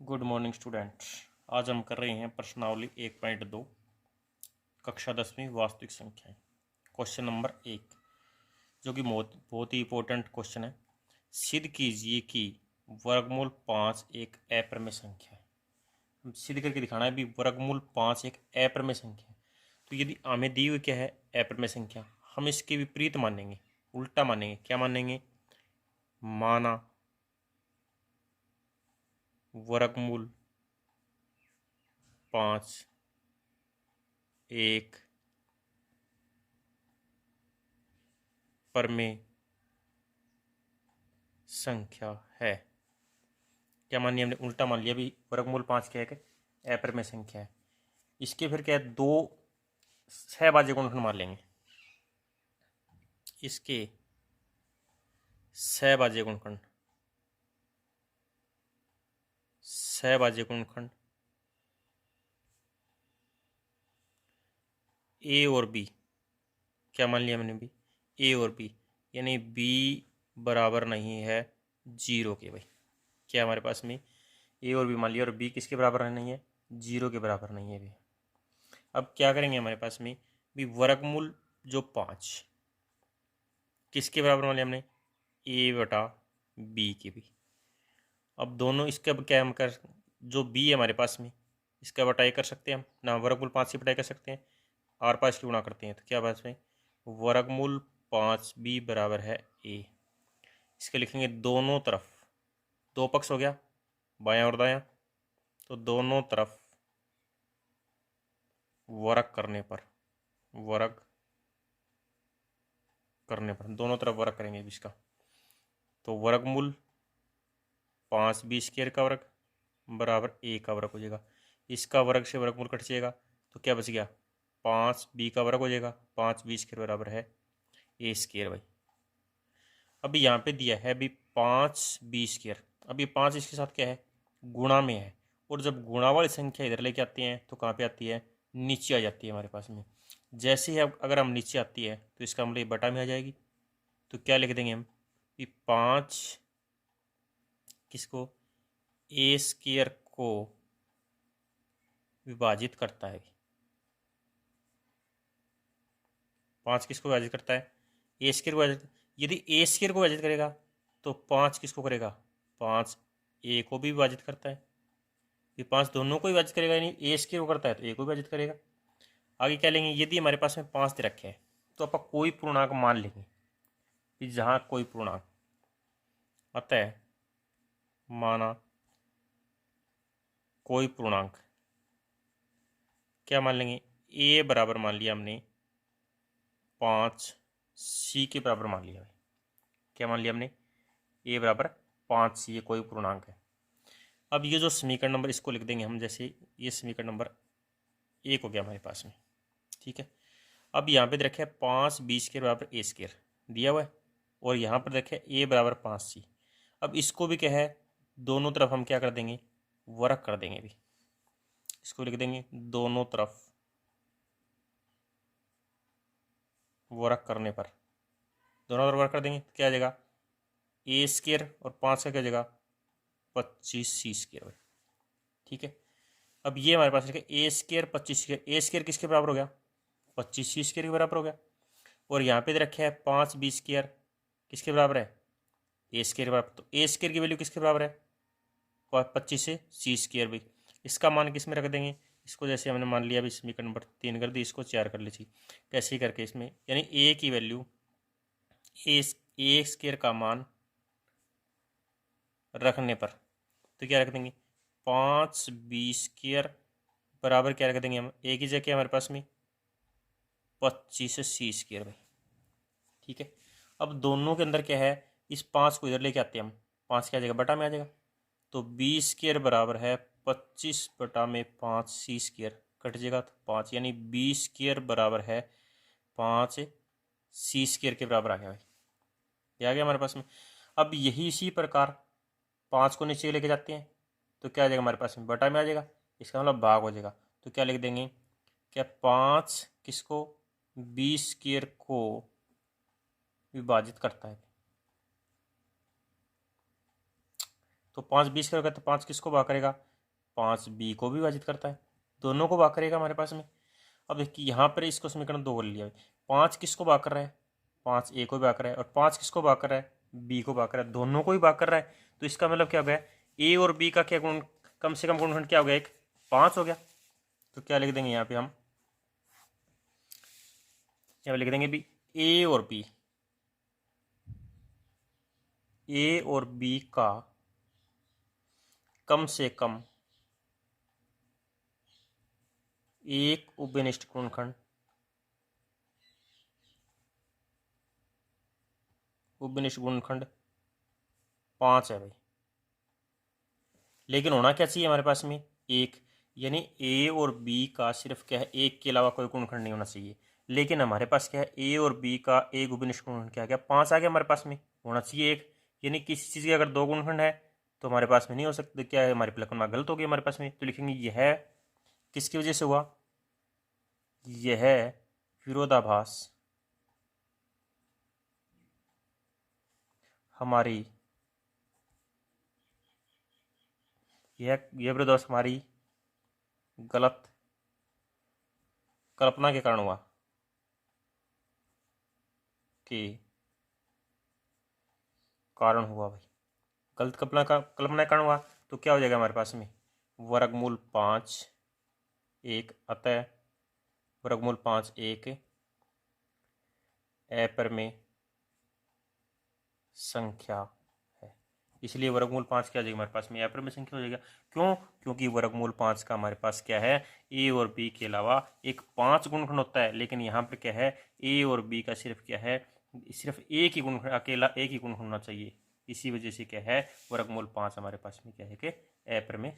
Good morning students. आज हम कर रहे हैं प्रश्नावली 1.2 कक्षा 10वीं वास्तविक संख्याएं। क्वेश्चन नंबर 1 जो कि बहुत ही इंपॉर्टेंट क्वेश्चन है। सिद्ध कीजिए कि वर्गमूल 5 एक अप्रमेय संख्या है। हम सिद्ध करके दिखाना है भी वर्गमूल 5 एक अप्रमेय संख्या है। तो यदि हमें दी हुई क्या है अप्रमेय संख्या, हम इसके विपरीत मानेंगे, उल्टा मानेंगे। क्या मानेंगे? माना वर्गमूल 5 एक परमेय संख्या है। क्या मान लिया हमने? उल्टा मान लिया। भी वर्गमूल 5 क्या है कि अप्रमेय संख्या है। इसके फिर क्या है, दो सहभाज्य गुणनखंड मान लेंगे। इसके सहभाज्य गुणनखंड ए और बी। क्या मान लिया मैंने? भी ए और बी, यानी बी बराबर नहीं है 0 के। भाई क्या हमारे पास में ए और बी मान लिया, और बी किसके बराबर नहीं है? 0 के बराबर नहीं है भी। अब क्या करेंगे हमारे पास में भी वर्गमूल जो 5 किसके बराबर मान लिया हमने? ए बटा बी के भी। अब दोनों इसका क्या हम कर, जो बी है हमारे पास में इसका बटाई कर सकते हैं हम ना, वर्गमूल 5 की बटाई कर सकते हैं, आर पास की गुणा करते हैं। तो क्या पास में वर्गमूल 5 बी बराबर है ए। इसके लिखेंगे दोनों तरफ, दो पक्ष हो गया बायां और दायां, तो दोनों तरफ वर्ग करने पर दोनों तरफ वर्ग करेंगे इसका। तो वर्गमूल 5 बी स्क्वायर का वर्ग बराबर ए का वर्ग हो जाएगा। इसका वर्ग से वर्गमूल कट जाएगा, तो क्या बच गया? 5 बी का वर्ग हो जाएगा। 5 बी स्क्वायर बराबर है ए स्क्वायर। भाई अभी यहाँ पे दिया है भी 5 बी स्क्वायर। अब ये 5 इसके साथ क्या है? गुणा में है। और जब गुणा वाली संख्या इधर लेके आती है तो कहाँ पे आती है? नीचे आ जाती है हमारे पास में। जैसे ही अब अगर हम नीचे आती है तो इसका मतलब बटा में आ जाएगी। तो क्या लिख देंगे हम कि 5 किसको? ए स्क्वायर को विभाजित करता है। 5 किसको विभाजित करता है? ए स्क्वायर को विभाजित। यदि ए स्क्वायर को विभाजित करेगा तो 5 किसको करेगा? 5 ए को भी विभाजित करता है। ये 5 दोनों को विभाजित करेगा, यानी ए स्क्वायर को करता है तो ए को विभाजित करेगा। आगे क्या लेंगे? यदि हमारे पास में 5 दे रखे हैं तो आप कोई पूर्णांक मान लेंगे कि जहां कोई पूर्णांक अतः माना कोई पूर्णांक, क्या मान लेंगे? ए बराबर मान लिया हमने 5 सी के बराबर मान लिया। क्या मान लिया हमने? ए बराबर 5 सी, ये कोई पूर्णांक है। अब ये जो समीकरण नंबर इसको लिख देंगे हम, जैसे ये समीकरण नंबर 1 हो गया हमारे पास में। ठीक है। अब यहाँ पे रखे 5 बी स्क्वायर बराबर ए स्क्वायर दिया हुआ है, और यहाँ पर रखे ए बराबर 5 सी। अब इसको भी क्या है, दोनों तरफ हम क्या कर देंगे? वर्ग कर देंगे। भी इसको लिख देंगे दोनों तरफ वर्ग करने पर, दोनों तरफ वर्ग कर देंगे तो क्या आ जाएगा? ए स्क्वायर और 5 का क्या जगह? 25 सी स्क्वायर। ठीक है। अब ये हमारे पास लिखे ए स्क्वायर 25 स्क्वायर। ए स्क्वायर किसके बराबर हो गया? 25 सी स्क्वायर के बराबर हो गया। और यहाँ पे रखे है 5 बी स्क्वायर किसके बराबर है? ए स्क्वायर के बराबर। तो ए स्क्वायर की वैल्यू किसके बराबर है? 25 से सी स्क्वायर भी। इसका मान किस में रख देंगे? इसको जैसे हमने मान लिया अभी समीकरण नंबर 3 कर दी, इसको 4 कर लीजिए कैसे ही करके इसमें, यानी ए की वैल्यू ए स्क्वायर का मान रखने पर तो क्या रख देंगे? 5 बी स्क्वायर बराबर क्या रख देंगे हम? ए की जगह हमारे पास में 25 सी स्क्वायर। भाई ठीक है। अब दोनों के अंदर क्या है, इस 5 को इधर लेके आते हैं हम, 5 क्या आ जाएगा? बटा में आ जाएगा। तो बी स्क्वायर बराबर है 25 बटा में 5 सी स्क्वायर, कट जाएगा तो 5, यानी बी स्क्वायर बराबर है 5 सी स्क्वायर के बराबर आ गया। भाई ये आ गया हमारे पास में। अब यही इसी प्रकार 5 को नीचे लेके जाते हैं तो क्या आ जाएगा हमारे पास में? बटा में आ जाएगा। इसका मतलब भाग हो जाएगा। तो क्या लिख देंगे? क्या 5 किसको? बी स्क्वायर को विभाजित करता है। तो 5 बी स्क्वायर का, तो 5 किसको भाग करेगा? 5 बी को भी विभाजित करता है, दोनों को भाग करेगा हमारे पास में। अब देखिए यहाँ पर इसको समीकरण 2 लिया है, 5 किसको भाग कर रहा है, 5 ए को भी भाग कर रहा है, और 5 किसको भाग कर रहा है, बी को भाग कर रहा है, दोनों को ही भाग कर रहा है। तो इसका मतलब क्या हो गया, ए और बी का क्या गुण, कम से कम गुणनखंड क्या हो गया, एक 5 हो गया। तो क्या लिख देंगे यहाँ पे हम, यहाँ लिख देंगे भी ए और बी, ए और बी का कम से कम एक उभयनिष्ठ गुणनखंड, उभयनिष्ठ गुणनखंड 5 है भाई। लेकिन होना क्या चाहिए हमारे पास में, एक, यानी ए और बी का सिर्फ क्या है, एक के अलावा कोई गुणनखंड नहीं होना चाहिए। लेकिन हमारे पास क्या है, ए और बी का एक उभयनिष्ठ गुणनखंड क्या आ गया, 5 आ गया हमारे पास में, होना चाहिए एक। यानी किसी चीज़ के अगर 2 गुणनखंड है तो हमारे पास में नहीं हो सकते, क्या है, हमारी कल्पना गलत होगी हमारे पास में। तो लिखेंगे यह किसकी वजह से हुआ, यह विरोधाभास हमारी, यह विरोधाभास हमारी गलत कल्पना के कारण हुआ, के कारण हुआ भाई, गलत कल्पना के कारण हुआ। तो क्या हो जाएगा हमारे पास में, वर्गमूल 5 एक, अतः वर्गमूल 5 एक अपरिमेय संख्या है, इसलिए वर्गमूल 5 क्या हो जाएगा हमारे पास में, अपरिमेय संख्या हो जाएगा। क्यों, क्योंकि वर्गमूल 5 का हमारे पास क्या है, ए और बी के अलावा एक 5 गुणनखंड होता है, लेकिन यहाँ पर क्या है, ए और बी का सिर्फ क्या है, सिर्फ एक ही गुणनखंड, अकेला एक ही गुणनखंड होना चाहिए। इसी वजह से क्या है, वर्गमूल 5 हमारे पास में क्या है कि अपरिमेय